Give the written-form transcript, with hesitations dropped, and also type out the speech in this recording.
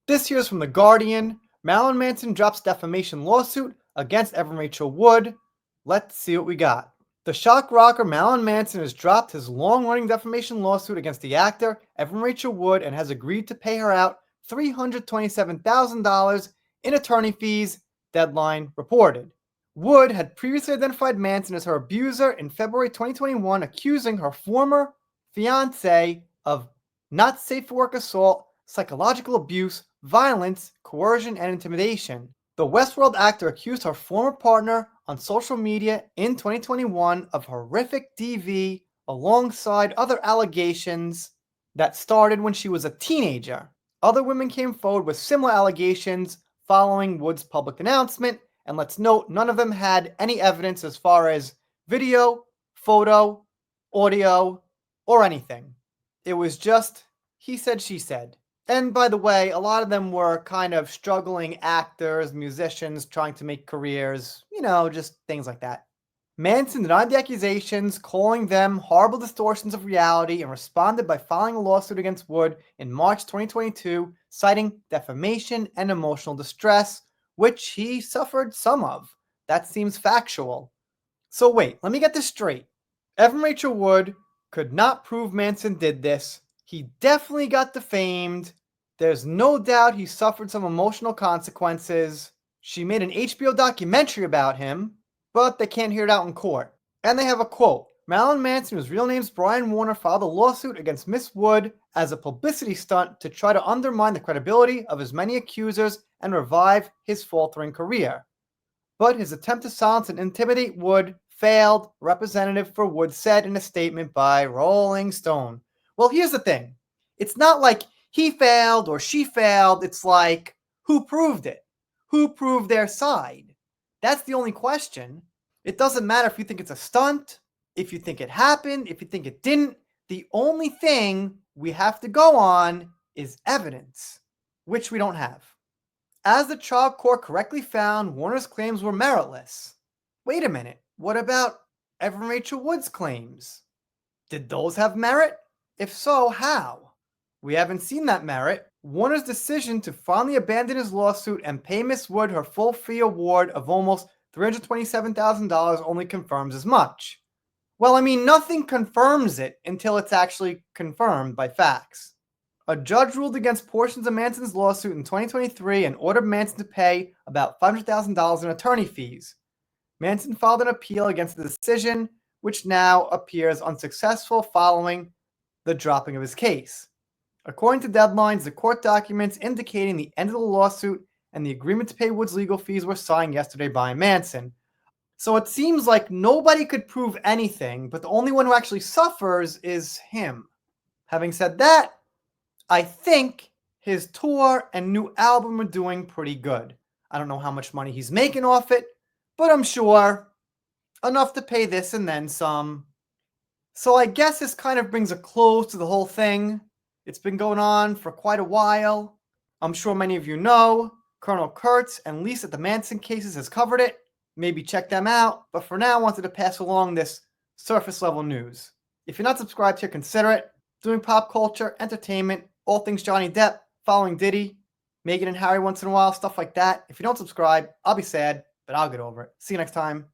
This here's from The Guardian. Marilyn Manson drops defamation lawsuit against Evan Rachel Wood. Let's see what we got. The shock rocker Marilyn Manson has dropped his long-running defamation lawsuit against the actor Evan Rachel Wood and has agreed to pay her out $327,000 in attorney fees, Deadline reported. Wood had previously identified Manson as her abuser in February 2021, accusing her former fiancé of not safe for work assault, psychological abuse, violence, coercion, and intimidation. The Westworld actor accused her former partner on social media in 2021 of horrific DV alongside other allegations that started when she was a teenager. Other women came forward with similar allegations following Wood's public announcement, and let's note, none of them had any evidence as far as video, photo, audio, or anything. It was just he said, she said. And by the way, a lot of them were kind of struggling actors, musicians trying to make careers, just things like that. Manson denied the accusations, calling them horrible distortions of reality, and responded by filing a lawsuit against Wood in March 2022, citing defamation and emotional distress, which he suffered some of. That seems factual. So wait, let me get this straight. Evan Rachel Wood could not prove Manson did this. He definitely got defamed. There's no doubt he suffered some emotional consequences. She made an HBO documentary about him, but they can't hear it out in court. And they have a quote. Marilyn Manson, whose real name's Brian Warner, filed a lawsuit against Miss Wood as a publicity stunt to try to undermine the credibility of his many accusers and revive his faltering career. But his attempt to silence and intimidate Wood failed, Representative for Wood said in a statement by Rolling Stone. Well, here's the thing. It's not like he failed or she failed. It's like, who proved it? Who proved their side? That's the only question. It doesn't matter if you think it's a stunt, if you think it happened, if you think it didn't. The only thing we have to go on is evidence, which we don't have. As the trial court correctly found, Warner's claims were meritless. Wait a minute. What about Evan Rachel Wood's claims? Did those have merit? If so, how? We haven't seen that merit. Warner's decision to finally abandon his lawsuit and pay Miss Wood her full fee award of almost $327,000 only confirms as much. Well, nothing confirms it until it's actually confirmed by facts. A judge ruled against portions of Manson's lawsuit in 2023 and ordered Manson to pay about $500,000 in attorney fees. Manson filed an appeal against the decision, which now appears unsuccessful following the dropping of his case. According to Deadlines, the court documents indicating the end of the lawsuit and the agreement to pay Wood's legal fees were signed yesterday by Manson. So it seems like nobody could prove anything, but the only one who actually suffers is him. Having said that, I think his tour and new album are doing pretty good. I don't know how much money he's making off it, but I'm sure enough to pay this and then some. So I guess this kind of brings a close to the whole thing. It's been going on for quite a while. I'm sure many of you know. Colonel Kurtz and Lisa at the Manson cases has covered it. Maybe check them out. But for now, I wanted to pass along this surface level news. If you're not subscribed here, consider it. Doing pop culture, entertainment, all things Johnny Depp, following Diddy, Meghan and Harry once in a while, stuff like that. If you don't subscribe, I'll be sad, but I'll get over it. See you next time.